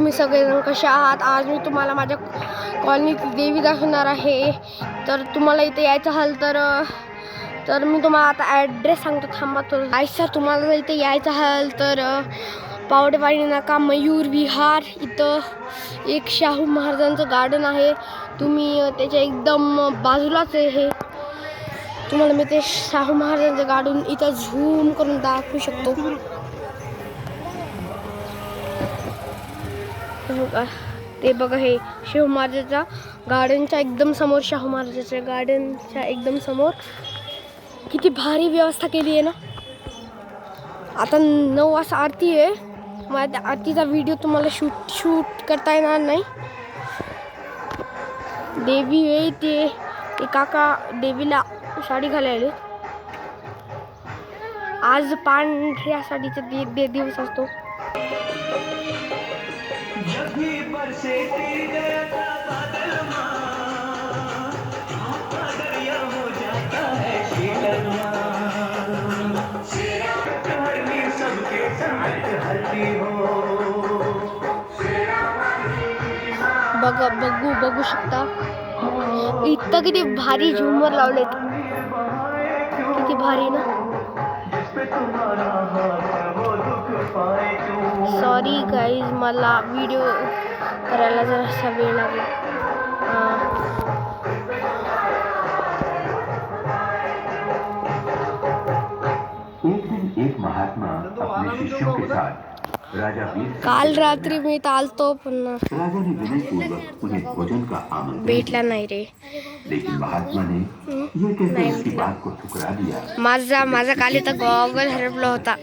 तुम्ही सगळेजण कसे आहात? आज मी तुम्हाला माझ्या कॉलनीत देवी दाखवणार आहे. तर तुम्हाला इथे यायचं असेल तर मी तुम्हाला आता ॲड्रेस सांगतो, थांबा थोडं. आयसा तुम्हाला जर इथे यायचं असेल तर पावडेवाडी नाका मयूर विहार इथं एक शाहू महाराजांचं गार्डन आहे. तुम्ही त्याच्या एकदम बाजूलाच आहे हे. तुम्हाला मी ते शाहू महाराजांचं गार्डन इथं झूम करून दाखवू शकतो. ते बघा, हे शाहू महाराजांच्या गार्डनच्या एकदम समोर, शाहू महाराजांच्या गार्डनच्या एकदम समोर किती भारी व्यवस्था केली आहे ना. आता 9 वाजता आरती आहे. मला त्या आरतीचा व्हिडिओ तुम्हाला शूट करता येणार नाही. देवी आहे ते काका देवीला साडी घालायला. आज पांढऱ्या साडीचा दिवस असतो. बघू शकता इथं किती भारी झुमर लावलेत, किती भारी ना. सॉरी गाईज, मला व्हिडिओ करायला जरासा वेळ लागला. एक महात्मा अपने शिष्यों के साथ राजा वीर काल रात्री मी इथं आलतो पण राजा ने विनयपूर्वक उन्हें भोजन का आमंत्रण भेटला नाही रे. लेकिन महात्मा ने ये कहकर उसकी बात को ठुकरा दिया. माझा काल इथं गॉगल हरपला होता.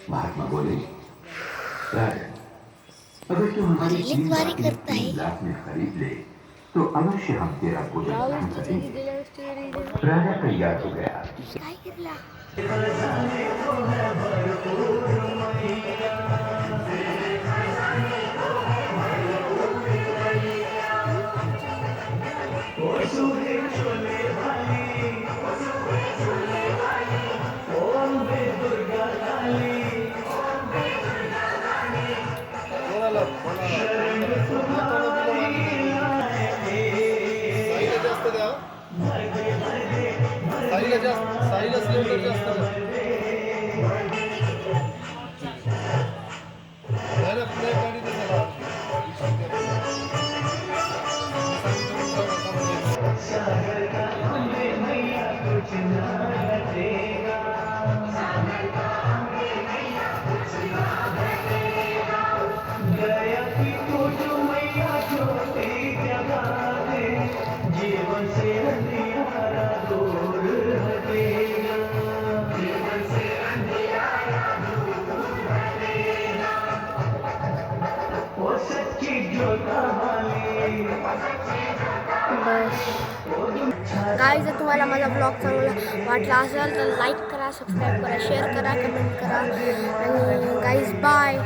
महात्मा बोले, राजा, अगर तू हमारी 3 लाख में खरीद ले तो अवश्य हम तेरा भोजन ग्रहण करेंगे. राजा तैयार हो गया. गाईज, जर तुम्हाला माझा ब्लॉग चांगला वाटला असेल तर लाईक करा, सबस्क्राईब करा, शेअर करा, कमेंट करा. आणि गाईज बाय.